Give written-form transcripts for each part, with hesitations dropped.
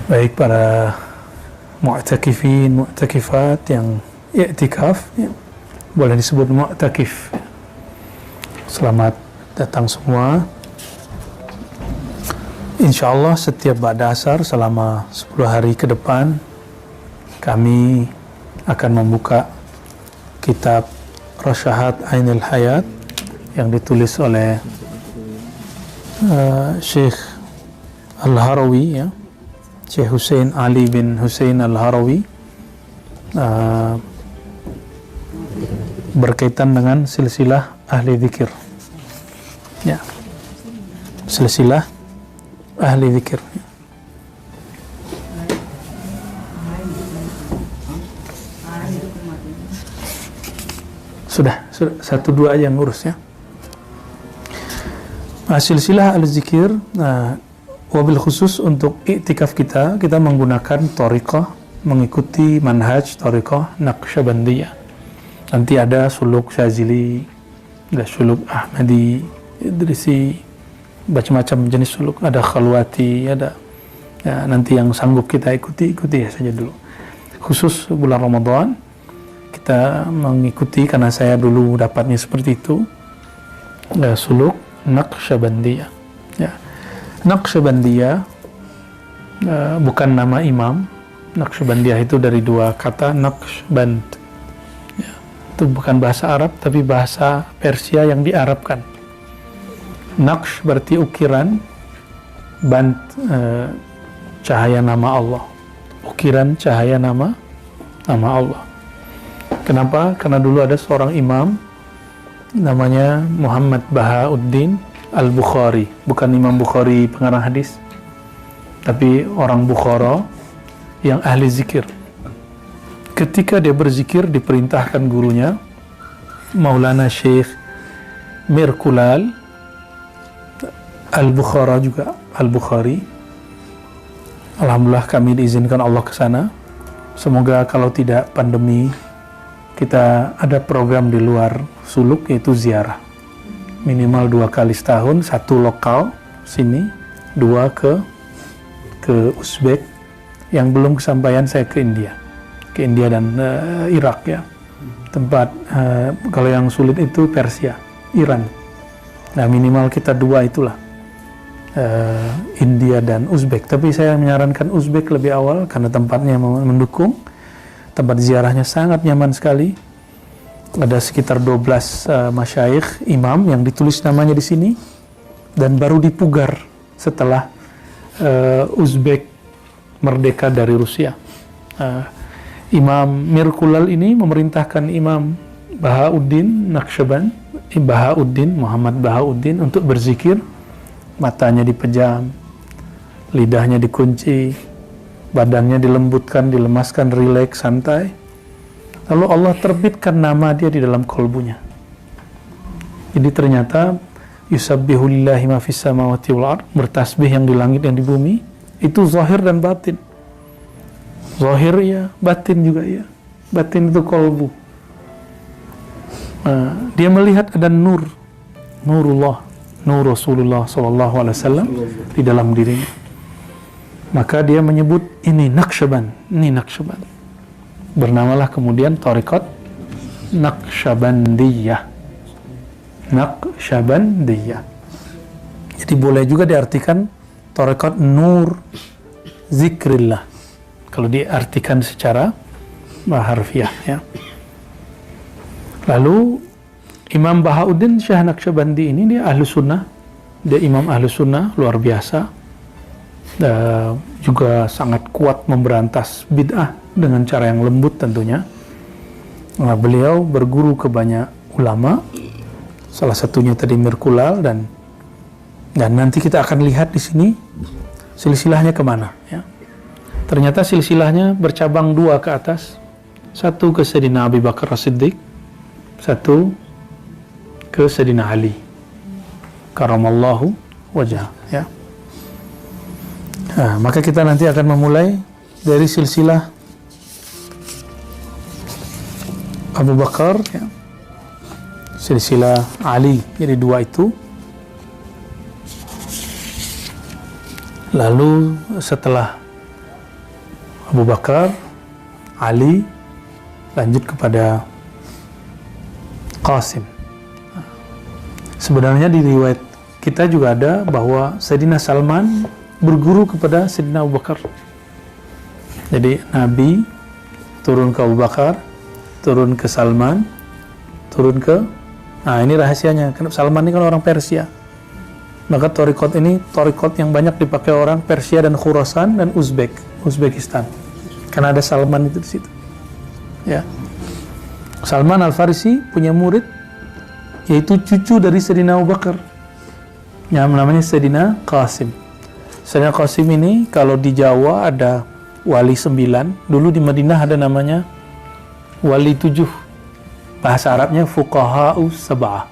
baik para mu'takifin, mu'takifat yang i'tikaf, ya, boleh disebut mu'takif. Selamat datang semua. Insyaallah setiap ba'da asar selama 10 hari ke depan kami akan membuka kitab Rasyahat Ainul Hayat yang ditulis oleh Syekh Al-Harawi, ya, Syekh Hussein Ali bin Hussein Al-Harawi, berkaitan dengan silsilah ahli zikir, ya, silsilah ahli zikir. Sudah 1-2 aja yang ngurus, ya. Silsilah al-zikir, wabil khusus untuk iktikaf kita menggunakan thariqah, mengikuti manhaj thariqah Naqsyabandiyah. Nanti ada suluk Syazili, ada suluk Ahmadi, Idrisi, macam-macam jenis suluk, ada khalwati, ada, ya, nanti yang sanggup kita ikuti saja dulu. Khusus bulan Ramadan kita mengikuti, karena saya dulu dapatnya seperti itu, suluk Naqsyabandiyah, ya. Naqsyabandiyah bukan nama imam. Naqsyabandiyah itu dari 2 kata, Naqsyband, ya. Itu bukan bahasa Arab tapi bahasa Persia yang diarabkan. Naqsh berarti ukiran, band cahaya nama Allah, ukiran cahaya nama Allah. Kenapa? Karena dulu ada seorang imam namanya Muhammad Bahauddin Al-Bukhari, bukan Imam Bukhari pengarang hadis, tapi orang Bukhara yang ahli zikir. Ketika dia berzikir diperintahkan gurunya Maulana Syekh Mirkulal Al-Bukhara juga, Al-Bukhari. Alhamdulillah kami diizinkan Allah ke sana. Semoga kalau tidak pandemi kita ada program di luar suluk, yaitu ziarah minimal 2 kali setahun, 1 lokal sini, 2 ke Uzbek. Yang belum kesampaian saya ke India dan Irak, ya, tempat kalau yang sulit itu Persia, Iran. Nah minimal kita 2 itulah, India dan Uzbek. Tapi saya menyarankan Uzbek lebih awal karena tempatnya mendukung. Tempat ziarahnya sangat nyaman sekali. Ada sekitar 12 masyayikh, imam yang ditulis namanya di sini, dan baru dipugar setelah Uzbek merdeka dari Rusia. Imam Mirkulal ini memerintahkan Imam Bahauddin Naqsyaband, Muhammad Bahauddin, untuk berzikir. Matanya dipejam, lidahnya dikunci, badannya dilembutkan, dilemaskan, rileks, santai. Lalu Allah terbitkan nama dia di dalam kolbunya. Jadi ternyata yusabbihu lillahi ma fis samawati wal ard, bertasbih yang di langit yang di bumi, itu zahir dan batin. Zahir ya, batin juga ya. Batin itu kolbu. Dia melihat ada nurullah, nur Rasulullah sallallahu alaihi wasallam di dalam dirinya. Maka dia menyebut ini Naqsyaband, ini Naqsyaband. Bernamalah kemudian thariqat Naqsyabandiyah. Naqsyabandiyah. Jadi boleh juga diartikan thariqat nur zikrillah, kalau diartikan secara harfiah, ya. Lalu Imam Bahauddin Syekh Naqsyabandi ini dia ahlu sunnah, dia imam ahlu sunnah luar biasa. Juga sangat kuat memberantas bid'ah dengan cara yang lembut tentunya. Beliau berguru ke banyak ulama, salah satunya tadi Mirkulal, dan nanti kita akan lihat di sini silsilahnya kemana, ya. Ternyata silsilahnya bercabang 2 ke atas, 1 ke Sayyidina Abu Bakar As-Siddiq, 1 ke Sayyidina Ali karamallahu wajah, ya. Maka kita nanti akan memulai dari silsilah Abu Bakar, ya, silsilah Ali, jadi 2 itu. Lalu setelah Abu Bakar, Ali, lanjut kepada Qasim. Sebenarnya di riwayat kita juga ada bahwa Sayyidina Salman berguru kepada Sayyidina Abu Bakar. Jadi Nabi turun ke Abu Bakar, turun ke Salman, turun ke... Nah ini rahasianya, Salman ini kan orang Persia. Maka torikot ini torikot yang banyak dipakai orang Persia dan Khurasan dan Uzbekistan. Karena ada Salman itu di situ. Ya. Salman Al-Farisi punya murid yaitu cucu dari Sayyidina Abu Bakar. Yang namanya Sayyidina Qasim. Sayyidina Qasim ini kalau di Jawa ada wali 9, dulu di Madinah ada namanya wali 7. Bahasa Arabnya fuqaha'u sab'ah.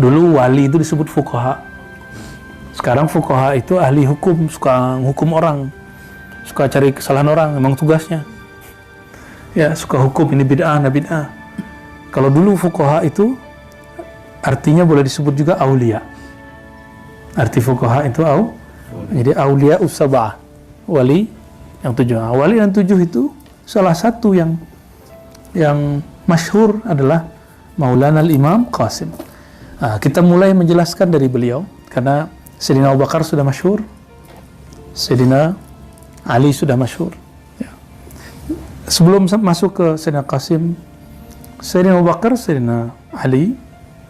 Dulu wali itu disebut fuqaha. Sekarang fuqaha itu ahli hukum, suka hukum orang, suka cari kesalahan orang, memang tugasnya. Ya, suka hukum ini bid'ah, nah bid'ah. Kalau dulu fuqaha itu artinya boleh disebut juga aulia. Arti fuqaha itu jadi aulia usabah, wali yang 7. Nah, wali yang 7 itu salah satu yang masyhur adalah Maulana Al-Imam Qasim. Nah, kita mulai menjelaskan dari beliau karena Sayyidina Abu Bakar sudah masyhur, Sayyidina Ali sudah masyhur. Ya. Sebelum masuk ke Sayyidina Qasim, Sayyidina Abu Bakar, Sayyidina Ali,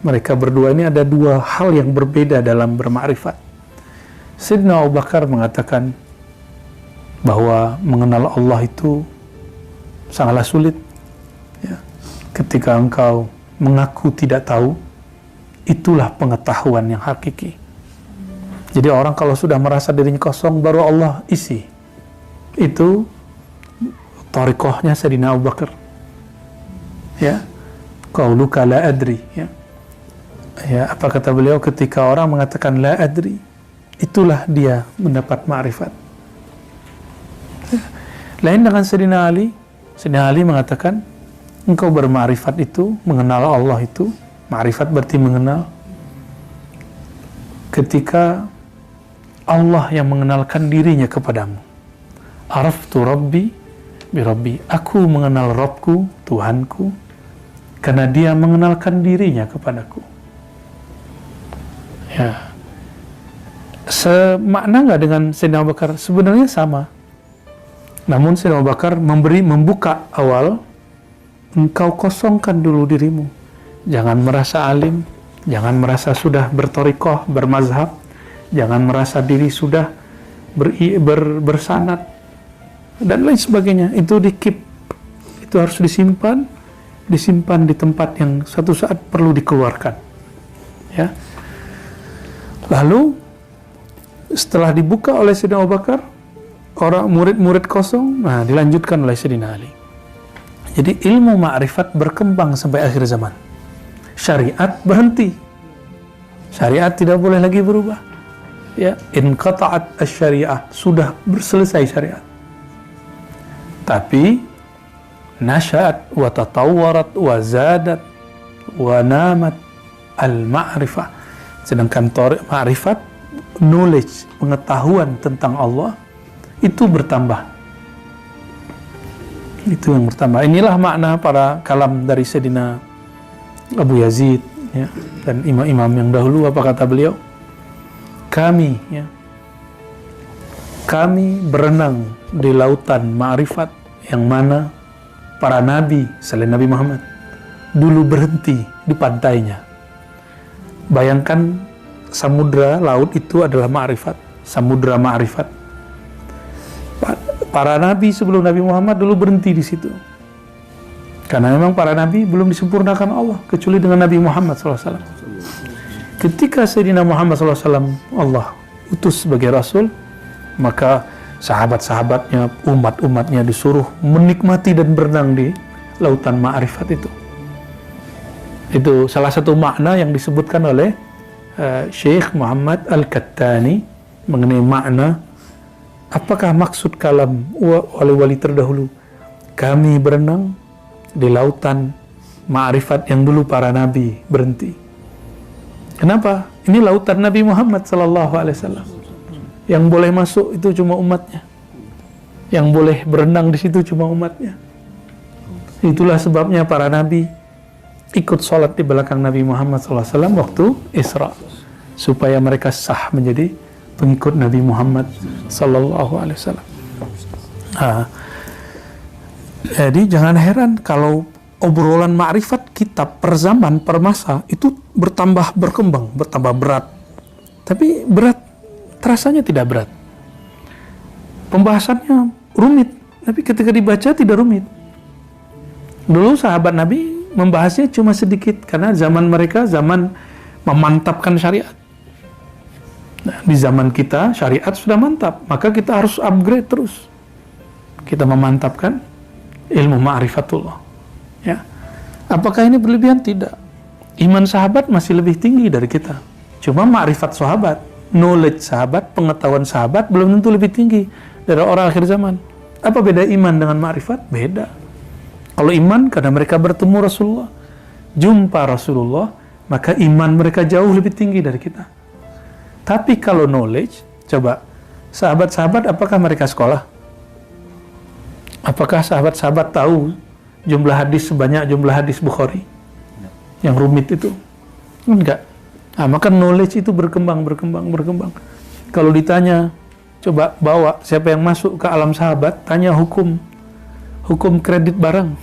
mereka berdua ini ada dua hal yang berbeda dalam bermakrifat. Sayyidina Abu Bakar mengatakan bahwa mengenal Allah itu sangatlah sulit. Ya. Ketika engkau mengaku tidak tahu, itulah pengetahuan yang hakiki. Jadi orang kalau sudah merasa dirinya kosong, baru Allah isi. Itu thariqahnya Sayyidina Abu Bakar. Ya, qauluka la adri. Ya, apa kata beliau ketika orang mengatakan la adri, itulah dia mendapat ma'rifat. Ya. Lain dengan Sayyidina Ali. Sayyidina Ali mengatakan engkau berma'rifat itu, mengenal Allah itu, ma'rifat berarti mengenal, ketika Allah yang mengenalkan dirinya kepadamu. Araftu Rabbi bi Rabbi. Aku mengenal Rabbku, Tuhanku, karena dia mengenalkan dirinya kepadaku. Ya. Semakna nggak dengan Sayyidina Abu Bakar? Sebenarnya sama. Namun Sayyidina Abu Bakar membuka awal, engkau kosongkan dulu dirimu. Jangan merasa alim, jangan merasa sudah bertorikoh, bermazhab, jangan merasa diri sudah bersanad dan lain sebagainya. Itu di-keep, itu harus disimpan di tempat yang suatu saat perlu dikeluarkan. Ya. Lalu setelah dibuka oleh Sayyidina Abu Bakar, orang murid-murid kosong, nah dilanjutkan oleh Sayyidina Ali. Jadi ilmu ma'rifat berkembang sampai akhir zaman. Syariat berhenti. Syariat tidak boleh lagi berubah. Ya, inqata'at asy-syariah, sudah selesai syariat. Tapi nasya'at wa tatawwarat wa zadat wa namat al-ma'rifah. Sedangkan ma'rifat, knowledge, pengetahuan tentang Allah itu bertambah. Itu yang bertambah. Inilah makna para kalam dari Sayyidina Abu Yazid, ya, dan imam-imam yang dahulu. Apa kata beliau? Kami berenang di lautan ma'rifat yang mana para nabi selain Nabi Muhammad dulu berhenti di pantainya. Bayangkan samudra laut itu adalah ma'rifat, samudra ma'rifat. Para nabi sebelum Nabi Muhammad dulu berhenti di situ. Karena memang para nabi belum disempurnakan Allah kecuali dengan Nabi Muhammad SAW. Ketika Sayyidina Muhammad SAW Allah utus sebagai Rasul, maka sahabat-sahabatnya, umat-umatnya disuruh menikmati dan berenang di lautan ma'rifat itu. Itu salah satu makna yang disebutkan oleh Syekh Muhammad Al-Kattani mengenai makna apakah maksud kalam wali-wali terdahulu. Kami berenang di lautan ma'rifat yang dulu para nabi berhenti. Kenapa? Ini lautan Nabi Muhammad SAW. Yang boleh masuk itu cuma umatnya. Yang boleh berenang di situ cuma umatnya. Itulah sebabnya para nabi ikut sholat di belakang Nabi Muhammad SAW waktu Isra, supaya mereka sah menjadi pengikut Nabi Muhammad SAW. Jadi jangan heran kalau obrolan ma'rifat kita per zaman, per masa itu bertambah berkembang, bertambah berat. Tapi berat terasanya tidak berat. Pembahasannya rumit, tapi ketika dibaca tidak rumit. Dulu sahabat Nabi membahasnya cuma sedikit karena zaman mereka zaman memantapkan syariat. Nah, di zaman kita syariat sudah mantap, maka kita harus upgrade terus. Kita memantapkan ilmu ma'rifatullah. Ya. Apakah ini berlebihan? Tidak. Iman sahabat masih lebih tinggi dari kita. Cuma ma'rifat sahabat, knowledge sahabat, pengetahuan sahabat belum tentu lebih tinggi dari orang akhir zaman. Apa beda iman dengan ma'rifat? Beda. Kalau iman karena mereka bertemu Rasulullah, jumpa Rasulullah, maka iman mereka jauh lebih tinggi dari kita. Tapi kalau knowledge, coba sahabat-sahabat apakah mereka sekolah? Apakah sahabat-sahabat tahu jumlah hadis sebanyak jumlah hadis Bukhari? Yang rumit itu? Enggak. Nah, maka knowledge itu berkembang. Kalau ditanya, coba bawa siapa yang masuk ke alam sahabat, tanya hukum kredit barang.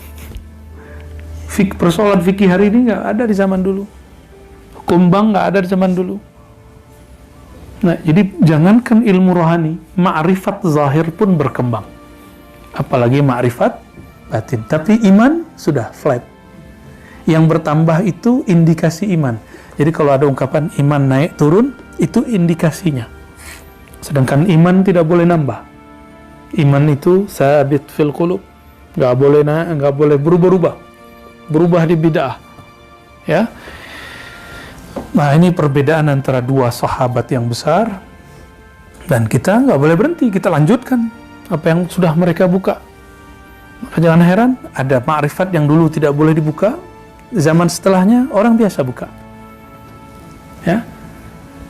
Persoalan fikih hari ini nggak ada di zaman dulu. Hukum bank nggak ada di zaman dulu. Nah, jadi jangankan ilmu rohani, ma'rifat zahir pun berkembang. Apalagi ma'rifat batin. Tapi iman sudah flat. Yang bertambah itu indikasi iman. Jadi kalau ada ungkapan iman naik turun, itu indikasinya. Sedangkan iman tidak boleh nambah. Iman itu sabit fil qulub. Nggak boleh naik, nggak boleh berubah di bid'ah. Ya. Nah, ini perbedaan antara dua sahabat yang besar, dan kita nggak boleh berhenti, kita lanjutkan apa yang sudah mereka buka. Maka jangan heran ada ma'rifat yang dulu tidak boleh dibuka, zaman setelahnya orang biasa buka. Ya.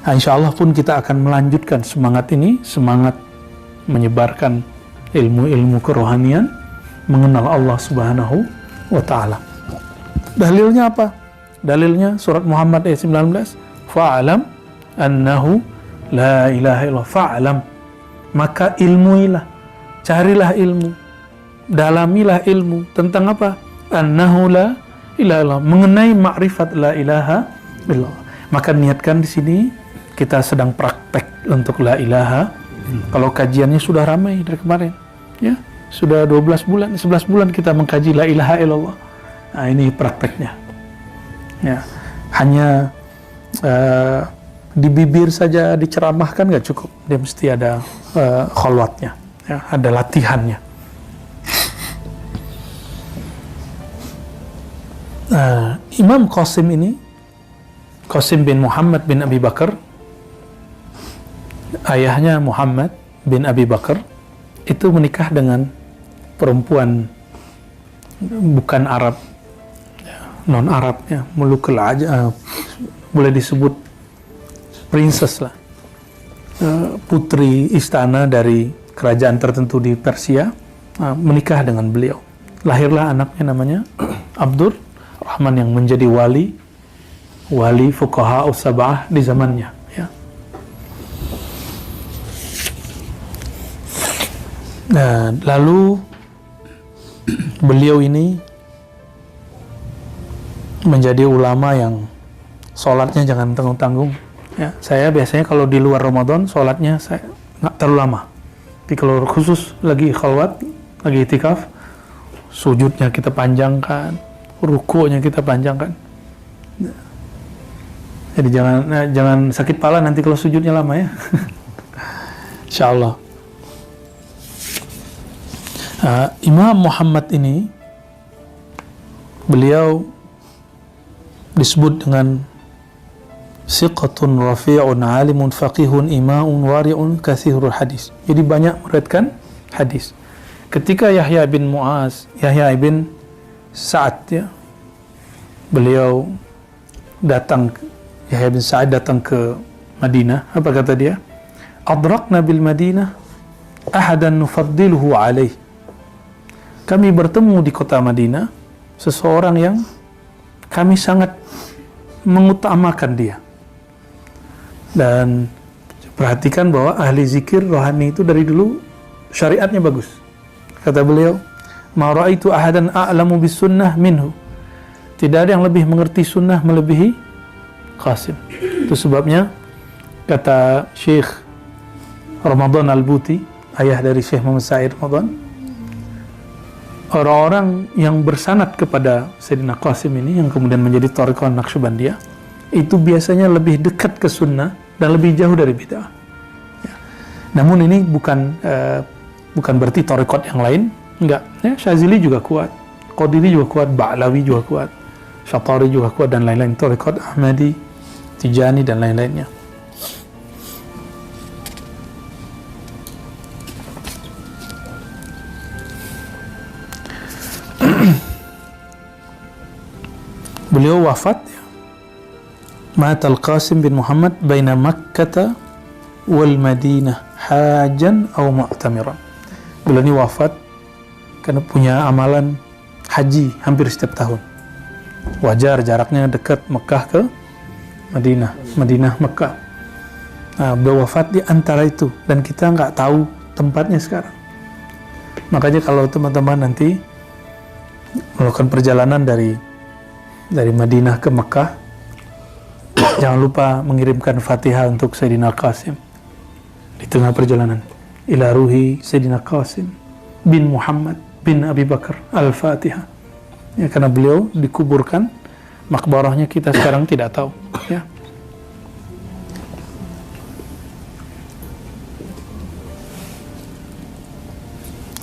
Nah, insya Allah pun kita akan melanjutkan semangat ini, semangat menyebarkan ilmu-ilmu kerohanian, mengenal Allah Subhanahu wa ta'ala. Dalilnya apa? Dalilnya surat Muhammad ayat 19, fa'alam annahu la ilaha illallah. Fa'alam, maka ilmuilah, carilah ilmu, dalamilah ilmu tentang apa? Annahu la ilaha illallah, mengenai ma'rifat la ilaha illallah. Maka niatkan di sini kita sedang praktek untuk la ilaha. Kalau kajiannya sudah ramai dari kemarin, ya sudah 12 bulan, 11 bulan kita mengkaji la ilaha illallah. Nah, ini prakteknya. Ya, hanya di bibir saja diceramahkan nggak cukup, dia mesti ada kholwatnya, ya, ada latihannya. Imam Qasim ini, Qasim bin Muhammad bin Abi Bakar, ayahnya Muhammad bin Abi Bakar, itu menikah dengan perempuan bukan Arab, non Arabnya, mulukul ajam, boleh disebut princess lah, putri istana dari kerajaan tertentu di Persia, menikah dengan beliau. Lahirlah anaknya namanya Abdur Rahman yang menjadi wali fuqaha us-sab'ah di zamannya, ya. Nah, lalu beliau ini menjadi ulama yang sholatnya jangan tanggung-tanggung, ya. Saya biasanya kalau di luar Ramadan sholatnya saya nggak terlalu lama, tapi kalau khusus lagi khalwat, lagi itikaf, sujudnya kita panjangkan, rukunya kita panjangkan. Jadi jangan sakit pala nanti kalau sujudnya lama, ya. Insyaallah. Imam Muhammad ini, beliau disebut dengan siqatun rafi'un alimun faqihun ima'un wari'un kathirul hadis. Jadi banyak meriwayatkan hadis. Ketika Yahya bin Sa'ad, ya, beliau Yahya bin Sa'ad datang ke Madinah. Apa kata dia? Adrakna bil Madinah ahadan nufaddiluhu alaih. Kami bertemu di kota Madinah seseorang yang kami sangat mengutamakan dia. Dan perhatikan bahwa ahli zikir rohani itu dari dulu syariatnya bagus. Kata beliau, ma ra'aitu ahadan a'lamu bis sunnah minhu. Tidak ada yang lebih mengerti sunnah melebihi Qasim. Itu sebabnya kata Syekh Ramadan Al-Buti, ayah dari Syekh Muhammad Said Ramadan, orang-orang yang bersanad kepada Sayyidina Qasim ini yang kemudian menjadi thariqah Naqsyabandiyah itu biasanya lebih dekat ke sunnah dan lebih jauh dari bid'ah. Ya. Namun ini bukan berarti thariqat yang lain, enggak. Ya, Syazili juga kuat, Qadiri juga kuat, Ba'lawi juga kuat, Syatari juga kuat, dan lain-lain. Thariqat Ahmadi, Tijani, dan lain-lainnya. Beliau wafat, Mat al-Qasim bin Muhammad baina Makkah wal Madinah hajan atau mu'tamiran. Beliau ini wafat karena punya amalan haji hampir setiap tahun. Wajar jaraknya dekat Mekah ke Madinah, Madinah Mekah. Nah, beliau wafat di antara itu dan kita nggak tahu tempatnya sekarang. Makanya kalau teman-teman nanti melakukan perjalanan dari Madinah ke Mekah, jangan lupa mengirimkan Fatihah untuk Sayyidina Qasim di tengah perjalanan. Ila ruhi Sayyidina Qasim bin Muhammad bin Abi Bakar Al-Fatihah. Ya, karena beliau dikuburkan, makbarahnya kita sekarang tidak tahu. Ya.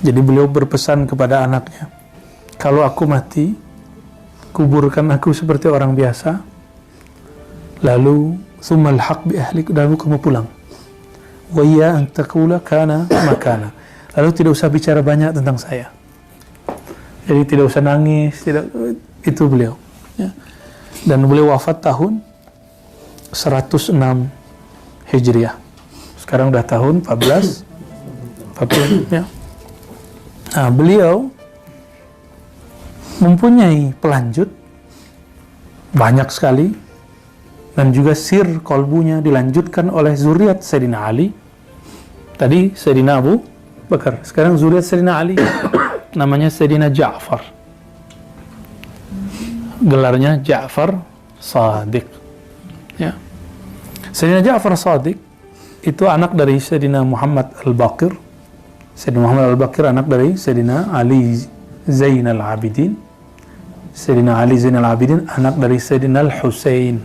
Jadi beliau berpesan kepada anaknya, kalau aku mati, kuburkan aku seperti orang biasa, lalu summal haq bi ahlik, lalu kamu pulang. Wa ya an taqula kana makana. Lalu tidak usah bicara banyak tentang saya. Jadi tidak usah nangis, itu beliau. Ya. Dan beliau wafat tahun 106 Hijriah. Sekarang udah tahun 1440 ya. Nah, beliau mempunyai pelanjut banyak sekali, dan juga sir kolbunya dilanjutkan oleh zuriat Sayyidina Ali. Tadi Sayyidina Abu Bakar, sekarang zuriat Sayyidina Ali namanya Sayyidina Ja'far, gelarnya Ja'far Shadiq. Ya. Sayyidina Ja'far Shadiq itu anak dari Sayyidina Muhammad Al-Baqir. Sayyidina Muhammad Al-Baqir anak dari Sayyidina Ali Zainal Abidin. Sayyidina Ali Zainal Abidin anak dari Sayyidina Al-Husain.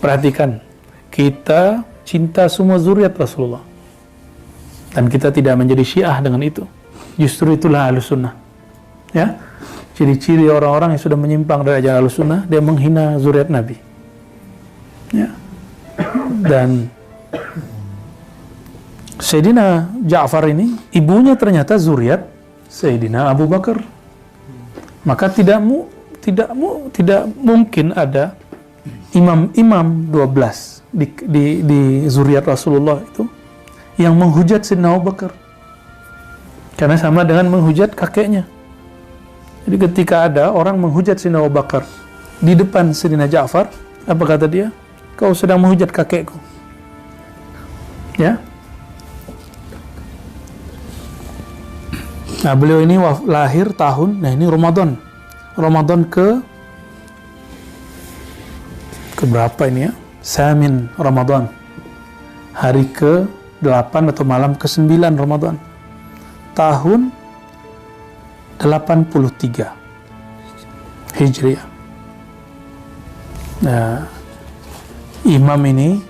Perhatikan, kita cinta semua zuriat Rasulullah, dan kita tidak menjadi Syiah dengan itu. Justru itulah Ahlus Sunnah. Ya, ciri-ciri orang-orang yang sudah menyimpang dari ajaran Ahlus Sunnah, dia menghina zuriat Nabi. Ya, dan Sayyidina Ja'far ini ibunya ternyata zuriat Sayyidina Abu Bakar. Maka tidak mungkin ada imam-imam 12 di zuriat Rasulullah itu yang menghujat Sayyidina Abu Bakar, karena sama dengan menghujat kakeknya. Jadi ketika ada orang menghujat Sayyidina Abu Bakar di depan Sayyidina Ja'far, apa kata dia? Kau sedang menghujat kakekku. Ya. Nah, beliau ini lahir tahun, nah ini Ramadan ke berapa ini ya? Samin Ramadan, hari ke-8 atau malam ke-9 Ramadan, tahun 83 Hijriah. Nah, imam ini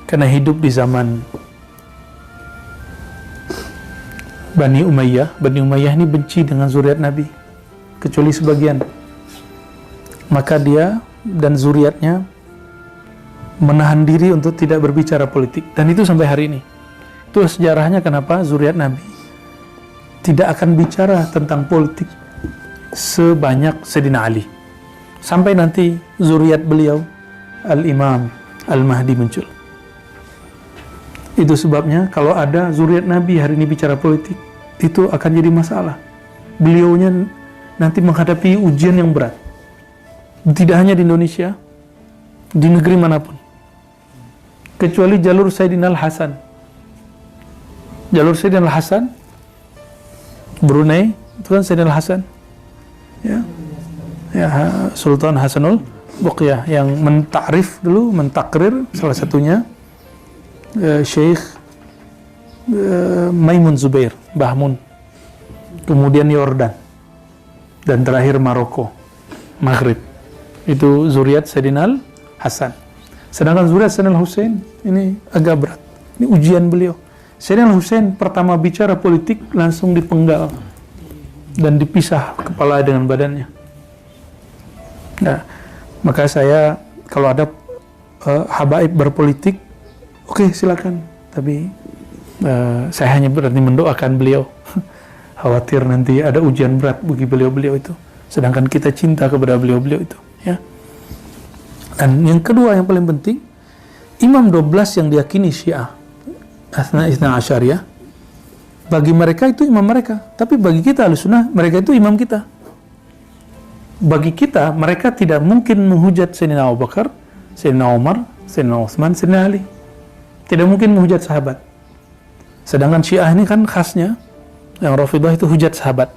karena hidup di zaman Bani Umayyah ini benci dengan zuriat Nabi, kecuali sebagian. Maka dia dan zuriatnya menahan diri untuk tidak berbicara politik, dan itu sampai hari ini. Itu sejarahnya kenapa zuriat Nabi tidak akan bicara tentang politik sebanyak Sayyidina Ali, sampai nanti zuriat beliau Al-Imam Al-Mahdi muncul. Itu sebabnya kalau ada zuriat Nabi hari ini bicara politik, itu akan jadi masalah. Beliaunya nanti menghadapi ujian yang berat. Tidak hanya di Indonesia, di negeri manapun. Kecuali jalur Sayyidina Al-Hasan. Jalur Sayyidina Al-Hasan, Brunei, itu kan Sayyidina Al-Hasan. Ya. Ya, Sultan Hasanul Bolkiah yang mentakrir salah satunya Syekh Maimun Zubair Bahmun, kemudian Yordan, dan terakhir Maroko, Maghrib. Itu zuriat Sayyidina Hasan. Sedangkan zuriat Sayyidina Husain ini agak berat. Ini ujian beliau. Sayyidina Husain pertama bicara politik langsung dipenggal dan dipisah kepala dengan badannya. Nah, maka saya kalau ada habaib berpolitik, oke, silakan. Tapi saya hanya berani mendoakan beliau. Khawatir nanti ada ujian berat bagi beliau-beliau itu. Sedangkan kita cinta kepada beliau-beliau itu. Ya. Dan yang kedua yang paling penting, Imam 12 yang diyakini Syiah, Itsna Asyariyah, bagi mereka itu imam mereka. Tapi bagi kita Ahlussunnah, mereka itu imam kita. Bagi kita, mereka tidak mungkin menghujat Sayyidina Abu Bakar, Sayyidina Umar, Sayyidina Utsman, Sayyidina Ali. Tidak mungkin menghujat sahabat. Sedangkan Syiah ini kan khasnya, yang Rafidhah itu hujat sahabat.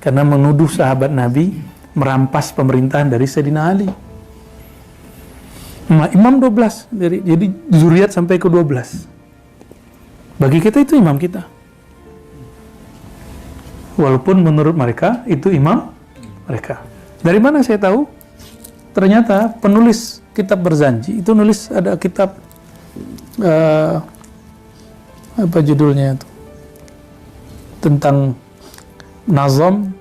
Karena menuduh sahabat Nabi merampas pemerintahan dari Sayyidina Ali. Nah, imam 12, jadi zuriat sampai ke 12. Bagi kita itu imam kita. Walaupun menurut mereka itu imam mereka. Dari mana saya tahu? Ternyata penulis kitab Berzanji itu nulis, ada kitab apa judulnya itu, tentang Nazam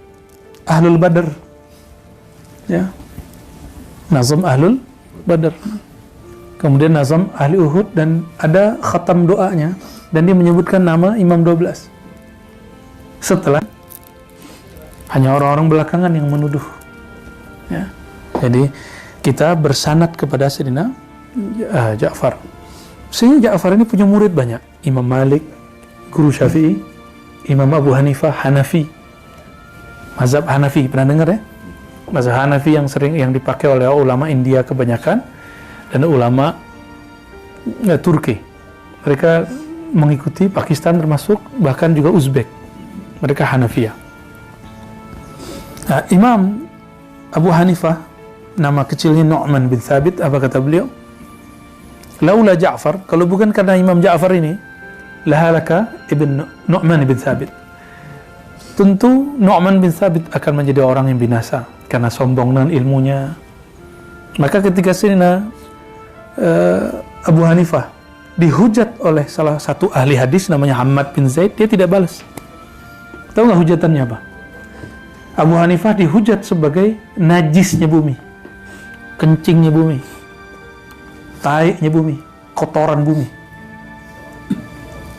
Ahlul Badr, ya, Nazam Ahlul Badr, kemudian Nazam Ahli Uhud, dan ada khatam doanya, dan dia menyebutkan nama Imam 12 setelah hanya orang-orang belakangan yang menuduh, ya. Jadi kita bersanad kepada Sayyidina Ja'far. Sehingga Ja'far ini punya murid banyak. Imam Malik, guru Syafi'i, Imam Abu Hanifah, Hanafi, mazhab Hanafi, pernah dengar ya? Mazhab Hanafi yang sering dipakai oleh ulama India kebanyakan, dan ulama Turki. Mereka mengikuti Pakistan termasuk, bahkan juga Uzbek. Mereka Hanafiyah. Nah, Imam Abu Hanifah, nama kecilnya Nu'man bin Thabit, apa kata beliau? Laula Ja'far, kalau bukan karena Imam Ja'far ini, lahalaka ibn Nu'man bin Thabit. Tentu Nu'man bin Thabit akan menjadi orang yang binasa karena sombong dengan ilmunya. Maka ketika Sayyidina Abu Hanifah dihujat oleh salah satu ahli hadis namanya Hammad bin Zaid, dia tidak balas. Tahu nggak hujatannya apa? Abu Hanifah dihujat sebagai najisnya bumi, kencingnya bumi, taiknya bumi, kotoran bumi.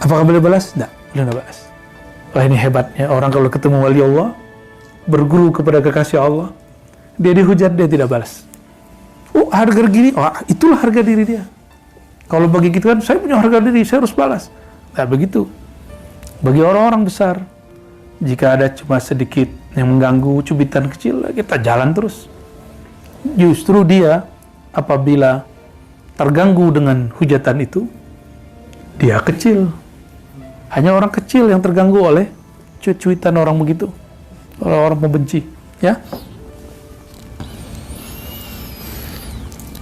Apakah boleh balas? Tidak, boleh tidak balas. Wah, ini hebatnya orang kalau ketemu wali Allah, berguru kepada kekasih Allah, dia dihujat, dia tidak balas. Oh, harga diri, itulah harga diri dia. Kalau bagi kita kan, saya punya harga diri, saya harus balas. Nah, begitu. Bagi orang-orang besar, jika ada cuma sedikit yang mengganggu, cubitan kecil, kita jalan terus. Justru dia, apabila terganggu dengan hujatan itu, dia kecil. Hanya orang kecil yang terganggu oleh cuitan orang begitu, orang pembenci, ya.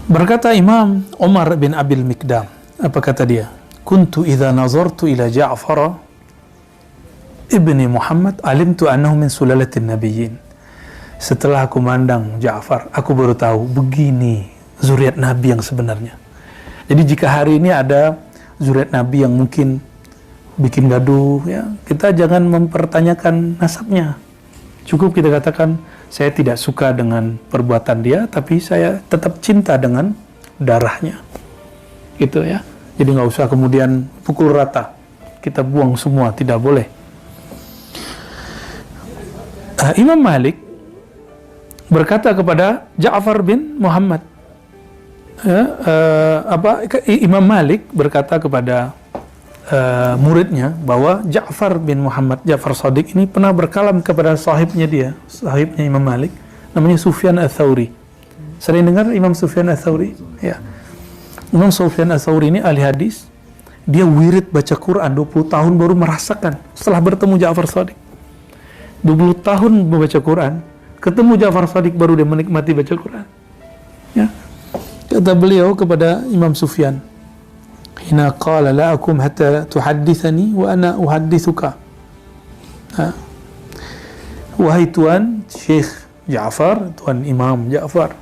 Berkata Imam Umar bin Abil Mikdam, apa kata dia? Kuntu idza nazartu ila Ja'far ibni Muhammad alimtu annahu min sulalatin nabiyyin. Setelah aku mandang Ja'far, aku baru tahu begini zuriat Nabi yang sebenarnya. Jadi jika hari ini ada zuriat Nabi yang mungkin bikin gaduh, ya, kita jangan mempertanyakan nasabnya. Cukup kita katakan, saya tidak suka dengan perbuatan dia, tapi saya tetap cinta dengan darahnya. Gitu ya. Jadi nggak usah kemudian pukul rata. Kita buang semua, tidak boleh. Imam Malik berkata kepada Ja'far bin Muhammad, Imam Malik berkata kepada muridnya bahwa Ja'far bin Muhammad Ja'far Shadiq ini pernah berkalam kepada sahibnya Imam Malik, namanya Sufyan Ats-Tsauri. Sering dengar Imam Sufyan Ats-Tsauri? Ya. Imam Sufyan Ats-Tsauri ini ahli hadis. Dia wirid baca Quran 20 tahun baru merasakan setelah bertemu Ja'far Shadiq. 20 tahun membaca Quran, ketemu Ja'far Shadiq baru dia menikmati baca Quran. Ya. Kata beliau kepada Imam Sufyan, "Hina qala la akum hatta tuhaddithani wa ana uhaddithuka." Wahai Tuan Syekh Ja'far, Tuan Imam Ja'far,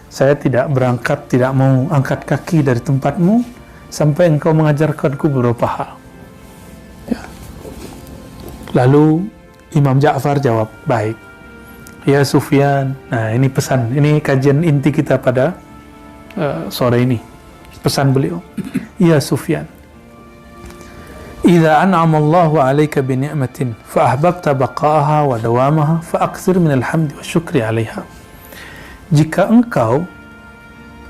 saya tidak berangkat, tidak mau angkat kaki dari tempatmu sampai engkau mengajarkanku beberapa hal. Ya. Lalu Imam Ja'far jawab, baik. Ya Sufyan, nah ini pesan, ini kajian inti kita pada sore ini. Pesan beliau, ya Sufyan, idza an'ama Allahu 'alaika bi ni'matin fa ahbabta baqa'aha wa dawamaha fa aktsir min al-hamdi wa syukri 'alaiha. Jika engkau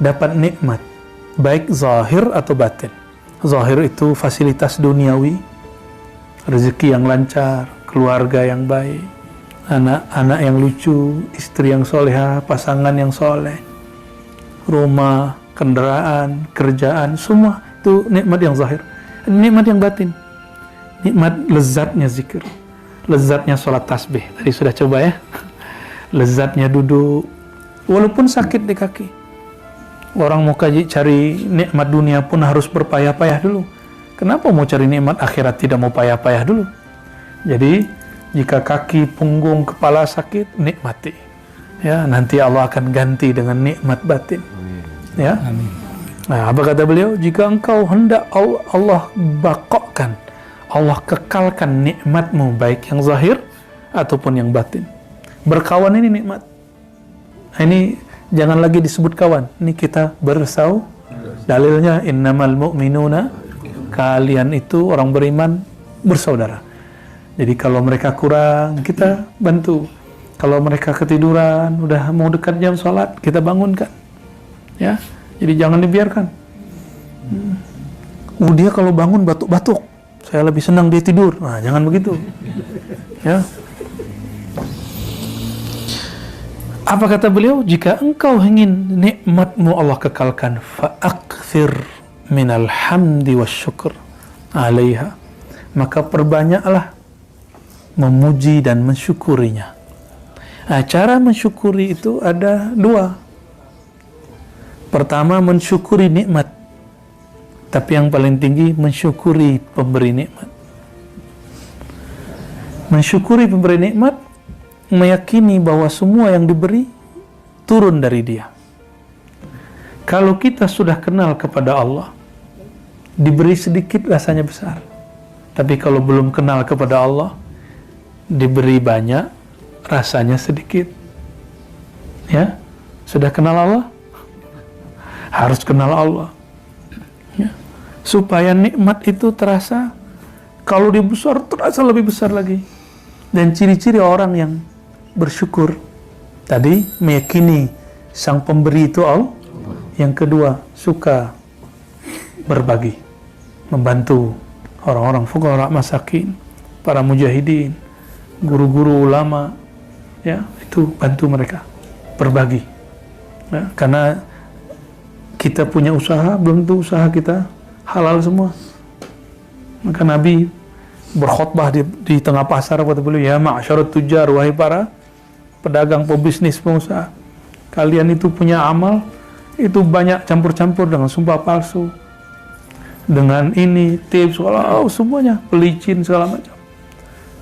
dapat nikmat baik zahir atau batin. Zahir itu fasilitas duniawi, rezeki yang lancar, keluarga yang baik, anak-anak yang lucu, istri yang solehah, pasangan yang soleh, rumah, kendaraan, kerjaan, semua itu nikmat yang zahir. Nikmat yang batin, nikmat lezatnya zikir, lezatnya sholat tasbih. Tadi sudah coba ya, lezatnya duduk walaupun sakit di kaki. Orang mau cari nikmat dunia pun harus berpayah-payah dulu. Kenapa mau cari nikmat akhirat tidak mau payah-payah dulu? Jadi jika kaki, punggung, kepala sakit, nikmati. Ya, nanti Allah akan ganti dengan nikmat batin. Ya. Amin. Nah, apa kata beliau? Jika engkau hendak Allah bakokkan, Allah kekalkan nikmatmu baik yang zahir ataupun yang batin. Berkawan ini nikmat. Ini jangan lagi disebut kawan. Ini kita bersau. Dalilnya innamal mu'minuna, kalian itu orang beriman bersaudara. Jadi kalau mereka kurang, kita bantu. Kalau mereka ketiduran, udah mau dekat jam sholat, kita bangunkan. Ya, jadi jangan dibiarkan. Dia kalau bangun batuk-batuk, saya lebih senang dia tidur. Nah, jangan begitu. Ya. Apa kata beliau? Jika engkau ingin nikmatmu Allah kekalkan, fa'akthir minal hamdi wasyukur 'alaiha, maka perbanyaklah memuji dan mensyukurinya. Nah, cara mensyukuri itu ada dua. Pertama, mensyukuri nikmat. Tapi yang paling tinggi, mensyukuri pemberi nikmat. Mensyukuri pemberi nikmat, meyakini bahwa semua yang diberi turun dari Dia. Kalau kita sudah kenal kepada Allah, diberi sedikit rasanya besar. Tapi kalau belum kenal kepada Allah, diberi banyak rasanya sedikit. Ya, sudah kenal Allah, harus kenal Allah. Ya. Supaya nikmat itu terasa, kalau dia besar terasa lebih besar lagi. Dan ciri-ciri orang yang bersyukur tadi, meyakini sang pemberi itu Allah. Yang kedua, suka berbagi, membantu orang-orang fuqara, masakin, para mujahidin, guru-guru ulama, ya, itu bantu mereka, berbagi. Ya, karena kita punya usaha, belum tentu usaha kita halal semua. Maka Nabi berkhutbah di tengah pasar, kata beliau, ya ma'syarat tujar, wahai para pedagang, pebisnis, pengusaha, kalian itu punya amal, itu banyak campur-campur dengan sumpah palsu, dengan ini, tips, semuanya, pelicin, segala macam.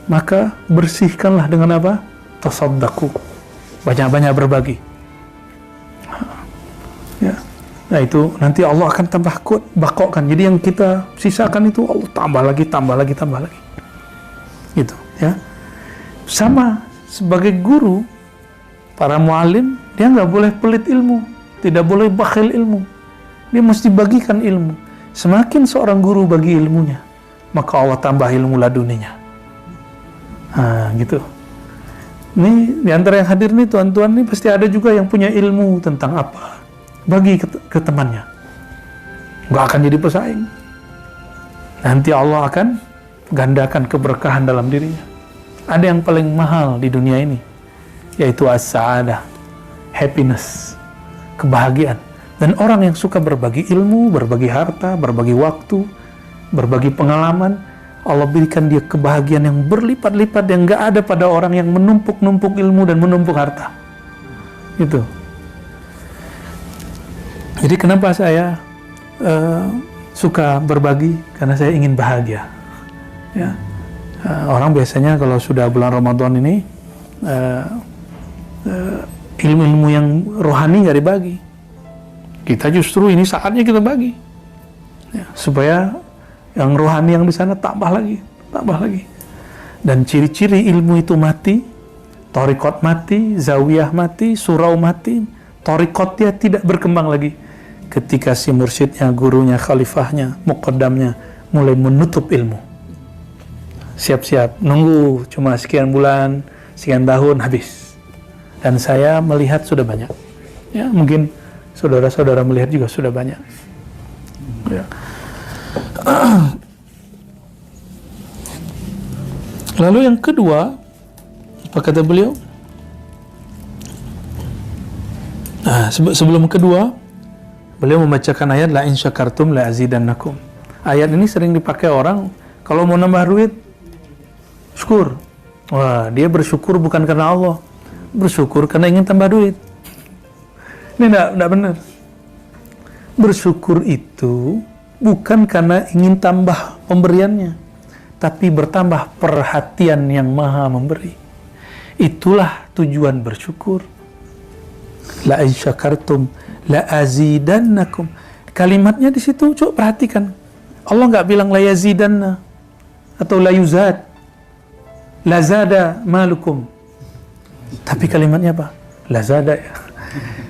Maka bersihkanlah dengan apa? Tasaddaku, banyak-banyak berbagi. Ya. Nah itu nanti Allah akan tambah bakokkan. Jadi yang kita sisakan itu Allah tambah lagi, tambah lagi, tambah lagi. Gitu, ya. Sama sebagai guru, para muallim, dia nggak boleh pelit ilmu, tidak boleh bakhil ilmu. Dia mesti bagikan ilmu. Semakin seorang guru bagi ilmunya, maka Allah tambah ilmu laduninya. Nah, gitu. Ini di antara yang hadir nih, tuan-tuan nih pasti ada juga yang punya ilmu tentang apa. Bagi ke temannya. Nggak akan jadi pesaing. nanti Allah akan gandakan keberkahan dalam dirinya. Ada yang paling mahal di dunia ini, yaitu as-sa'adah, happiness, kebahagiaan. Dan orang yang suka berbagi ilmu, berbagi harta, berbagi waktu, berbagi pengalaman, Allah berikan dia kebahagiaan yang berlipat-lipat yang gak ada pada orang yang menumpuk-numpuk ilmu dan menumpuk harta. Itu. Jadi kenapa saya suka berbagi? Karena saya ingin bahagia. Ya. Orang biasanya kalau sudah bulan Ramadan ini ilmu-ilmu yang rohani gak dibagi. Kita justru ini saatnya kita bagi, ya, supaya yang rohani yang di sana tambah lagi. Dan ciri-ciri ilmu itu mati, thariqat mati, zawiyah mati, surau mati, thariqatnya tidak berkembang lagi. Ketika si mursyidnya, gurunya, khalifahnya, muqaddamnya mulai menutup ilmu. Siap-siap, nunggu cuma sekian bulan, sekian tahun, habis. Dan saya melihat sudah banyak. Ya, mungkin saudara-saudara melihat juga sudah banyak. Ya. Lalu yang kedua, apa kata beliau? Nah, sebelum kedua, beliau membacakan ayat la in syakartum la azidannakum. Ayat ini sering dipakai orang kalau mau nambah duit, syukur. Wah, dia bersyukur bukan karena Allah, bersyukur karena ingin tambah duit. Ini enggak benar. Bersyukur itu bukan karena ingin tambah pemberiannya, tapi bertambah perhatian yang Maha memberi. Itulah tujuan bersyukur. La in syakartum la azidannakum. Kalimatnya di situ coba perhatikan. Allah enggak bilang la yazidanna atau la yuzad. La zada malukum. Tapi kalimatnya apa? La zada ya.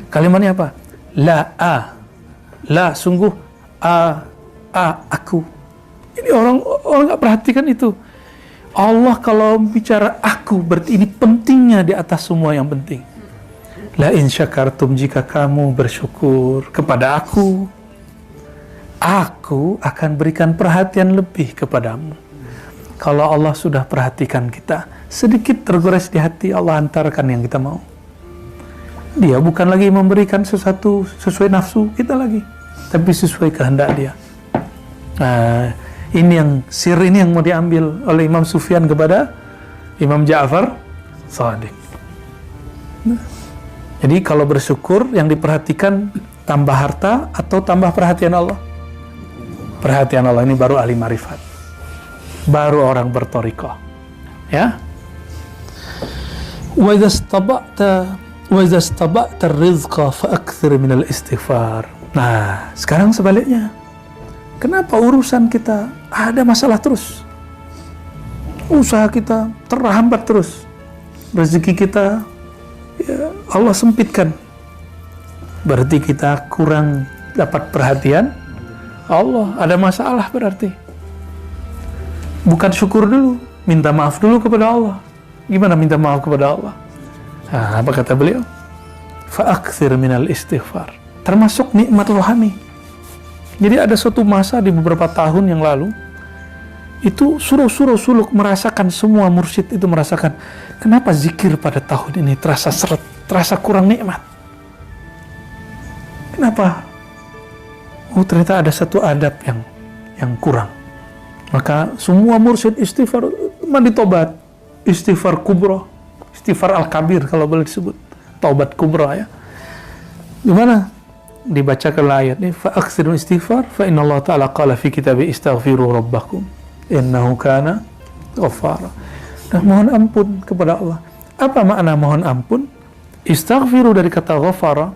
Kalimatnya apa? La sungguh aku. Ini orang nggak perhatikan itu. Allah kalau bicara aku berarti ini pentingnya di atas semua yang penting. La in syakartum, jika kamu bersyukur kepada aku akan berikan perhatian lebih kepadamu. Kalau Allah sudah perhatikan kita, sedikit tergores di hati, Allah antarkan yang kita mau. Dia bukan lagi memberikan sesuatu sesuai nafsu kita lagi, tapi sesuai kehendak dia. Nah, ini yang sir ini yang mau diambil oleh Imam Sufyan kepada Imam Ja'far Shadiq. Nah, jadi kalau bersyukur yang diperhatikan tambah harta atau tambah perhatian Allah? Perhatian Allah, ini baru ahli marifat, baru orang berthariqah. Ya. Wa idza istaba'ta ar-rizqa fa'akthir min al-istighfar. Nah, sekarang sebaliknya. Kenapa urusan kita ada masalah terus? Usaha kita terhambat terus. Rezeki kita ya Allah sempitkan. Berarti kita kurang dapat perhatian Allah, ada masalah berarti. Bukan syukur dulu, minta maaf dulu kepada Allah. Gimana minta maaf kepada Allah? Nah, apa kata beliau? Fa'akthir minal istighfar. Termasuk nikmat rohani. Jadi ada suatu masa di beberapa tahun yang lalu, itu suruh suluk merasakan, semua mursyid itu merasakan, kenapa zikir pada tahun ini terasa seret, terasa kurang nikmat. Kenapa? Oh, ternyata ada satu adab yang kurang. Maka semua mursyid istighfar, mandi tobat, istighfar kubra, istighfar al-kabir kalau boleh disebut, taubat kubra ya. Gimana? Dibacakan ayat ini, fa'aksiru istighfar, fa inna Allah ta'ala qala fi kitabi istaghfiru rabbakum innahu kana ghaffara. Nah, mohon ampun kepada Allah. Apa makna mohon ampun? Istaghfiru dari kata ghafara,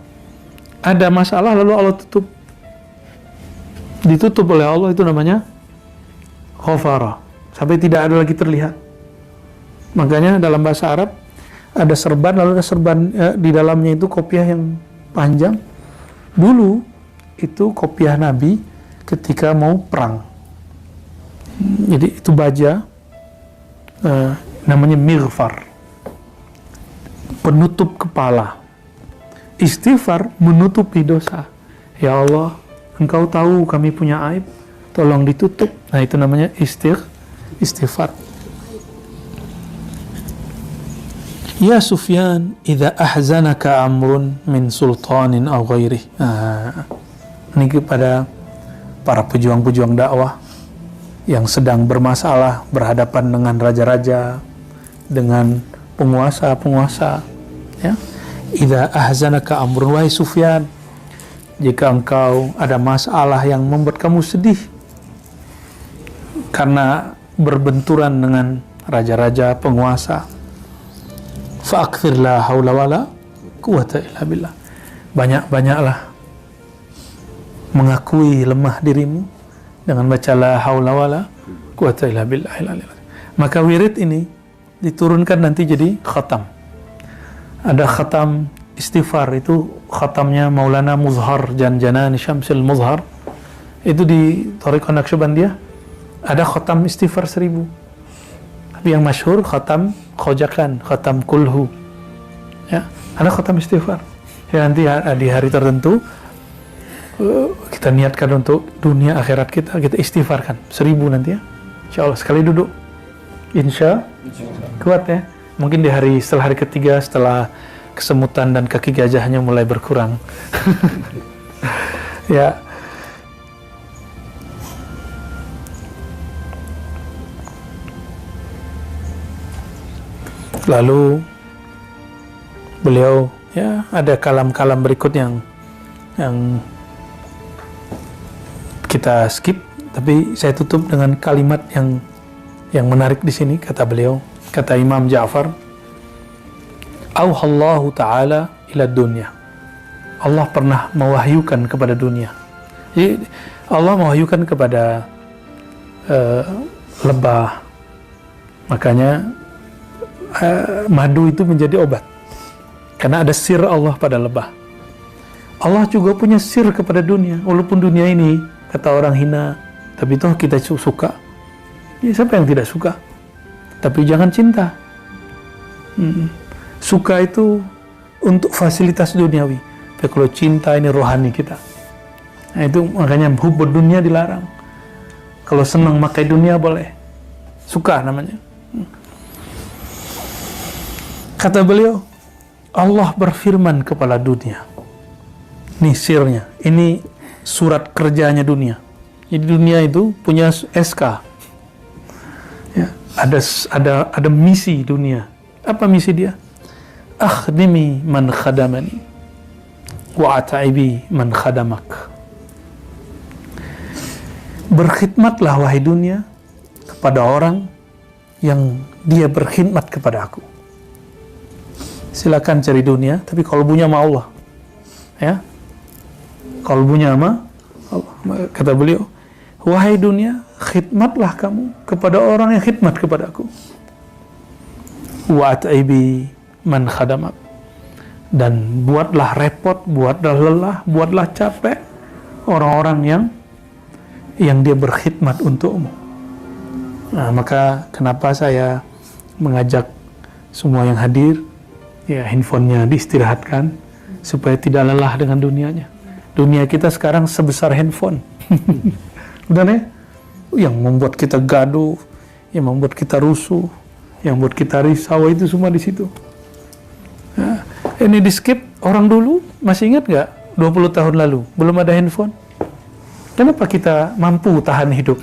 ada masalah lalu Allah ditutup oleh Allah, itu namanya ghafara, sampai tidak ada lagi terlihat. Makanya dalam bahasa Arab ada serban, lalu ada serban di dalamnya itu kopiah yang panjang. Dulu itu kopiah Nabi ketika mau perang. Jadi itu baja namanya mighfar, penutup kepala. Istighfar menutupi dosa. Ya Allah, Engkau tahu kami punya aib, tolong ditutup. Nah, itu namanya istighfar. Ya Sufyan, idza ahzanaka amrun min sultanin aw ghairihi. Ini kepada para pejuang-pejuang dakwah yang sedang bermasalah, berhadapan dengan raja-raja, dengan penguasa-penguasa, ya. Idza ahzanaka amrun, wahai Sufyan, jika engkau ada masalah yang membuat kamu sedih karena berbenturan dengan raja-raja, penguasa, fa'akthir la haula wala quwata illa billah. Banyak-banyaklah mengakui lemah dirimu dengan baca la haula wala quwata illa billah. Maka wirid ini diturunkan nanti jadi khatam. Ada khatam istighfar, itu khatamnya Maulana Muzhar Janjanani Syamsil Muzhar. Itu di Thariqah Naqsyabandiyah ada khatam istighfar 1000. Tapi yang masyhur khatam khojakan, khatam kulhu. Ya, ada khatam istighfar. Ya, nanti di hari tertentu kita niatkan untuk dunia akhirat kita istighfarkan 1000 nanti ya. Insyaallah sekali duduk. Insya kuat ya. Mungkin di hari setelah hari ketiga, setelah kesemutan dan kaki gajahnya mulai berkurang. Ya. Lalu beliau ya ada kalam-kalam berikut yang kita skip, tapi saya tutup dengan kalimat yang menarik di sini. Kata beliau, kata Imam Ja'far, auhallahu ta'ala ila dunya. Allah pernah mewahyukan kepada dunia. Jadi Allah mewahyukan kepada lebah. Makanya madu itu menjadi obat. Karena ada sir Allah pada lebah. Allah juga punya sir kepada dunia. Walaupun dunia ini kata orang hina, tapi toh kita suka. Ya, siapa yang tidak suka? Tapi jangan cinta. Suka itu untuk fasilitas duniawi. Tapi kalau cinta ini rohani kita. Nah, itu makanya hubud dunia dilarang. Kalau senang makai dunia boleh. Suka namanya. Kata beliau, Allah berfirman kepada dunia. Ini sirnya. Ini surat kerjanya dunia. Jadi dunia itu punya SK. Ya, ada misi dunia. Apa misi dia? Akhdimi man khadamani wa ataibi man khadamak. Berkhidmatlah wahai dunia kepada orang yang dia berkhidmat kepada aku. Silakan cari dunia, tapi kalbunya sama Allah. Ya. Kalbunya sama Allah. Kata beliau, wahai dunia, khidmatlah kamu kepada orang yang khidmat kepada aku. Wa ataibi man khadamak. Dan buatlah repot, buatlah lelah, buatlah capek orang-orang yang dia berkhidmat untukmu. Nah, maka kenapa saya mengajak semua yang hadir, ya handphonenya diistirahatkan supaya tidak lelah dengan dunianya. Dunia kita sekarang sebesar handphone. Udah nih, yang membuat kita gaduh, yang membuat kita rusuh, yang membuat kita risau, itu semua di situ. Nah, ini di skip. Orang dulu masih ingat nggak 20 tahun lalu belum ada handphone? Kenapa kita mampu tahan hidup?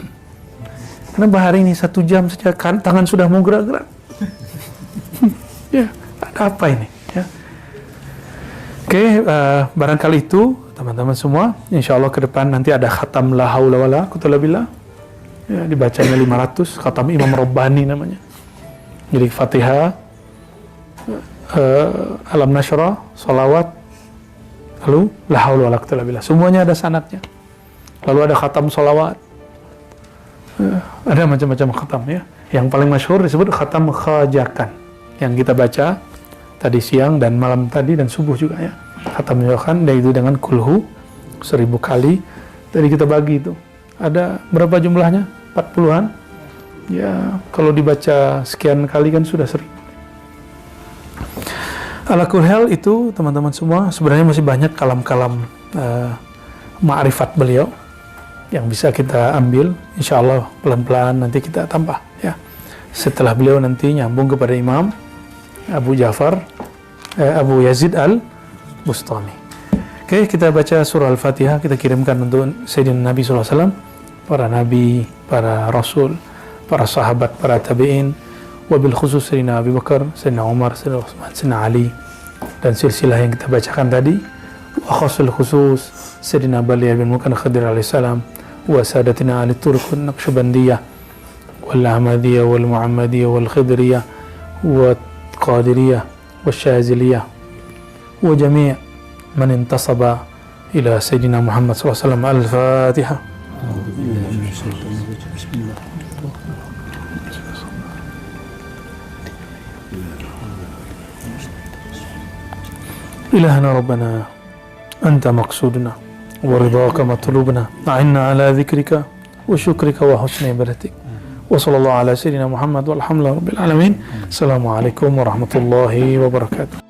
Kenapa hari ini 1 jam saja tangan sudah mau gerak-gerak? Ya, ada apa ini? Ya. Oke, barangkali itu teman-teman semua. Insya Allah ke depan nanti ada khatam la haula wala quwwata illa billah. Ya, dibacanya 500, khatam Imam Rabbani namanya. Jadi Fatihah, Alam Nashrah, salawat, lalu la haula wala quwwata illa billah. Semuanya ada sanadnya. Lalu ada khatam salawat. Ada macam-macam khatam ya. Yang paling masyhur disebut khatam khajakan yang kita baca tadi siang dan malam tadi dan subuh juga ya. Khatam khajakan dan itu dengan kulhu 1000 kali. Tadi kita bagi itu. Ada berapa jumlahnya? 40-an. Ya, kalau dibaca sekian kali kan sudah 1000. Ala kulli hal itu teman-teman semua, sebenarnya masih banyak kalam-kalam ma'rifat beliau. yang bisa kita ambil, insya Allah pelan-pelan nanti kita tambah ya. Setelah beliau nanti nyambung kepada Imam Abu Yazid Al-Bustami. Oke, kita baca surah Al-Fatihah, kita kirimkan untuk Sayyidina Nabi SAW, para Nabi, para Rasul, para sahabat, para tabi'in, wabil khusus Sayyidina Abu Bakar, Sayyidina Umar, Sayyidina Utsman, Sayyidina Ali, dan silsilah yang kita bacakan tadi, wa khusul khusus Sayyidina Bali bin Mukan Khadir alaihissalam, wa sadatina ahli Turk Naqsyabandiyah, wal Ahmadiyah, wal Muhammadiyah, wal Khidriyah, wa Qadiriyah, wa Syaziliyah, wa jami' من انتصب إلى سيدنا محمد صلى الله عليه وسلم. الفاتحة. إلهنا ربنا أنت مقصودنا ورضاك مطلوبنا، أعنا على ذكرك وشكرك وحسن عبادتك، وصلى الله على سيدنا محمد والحمد لله رب العالمين. السلام عليكم ورحمة الله وبركاته.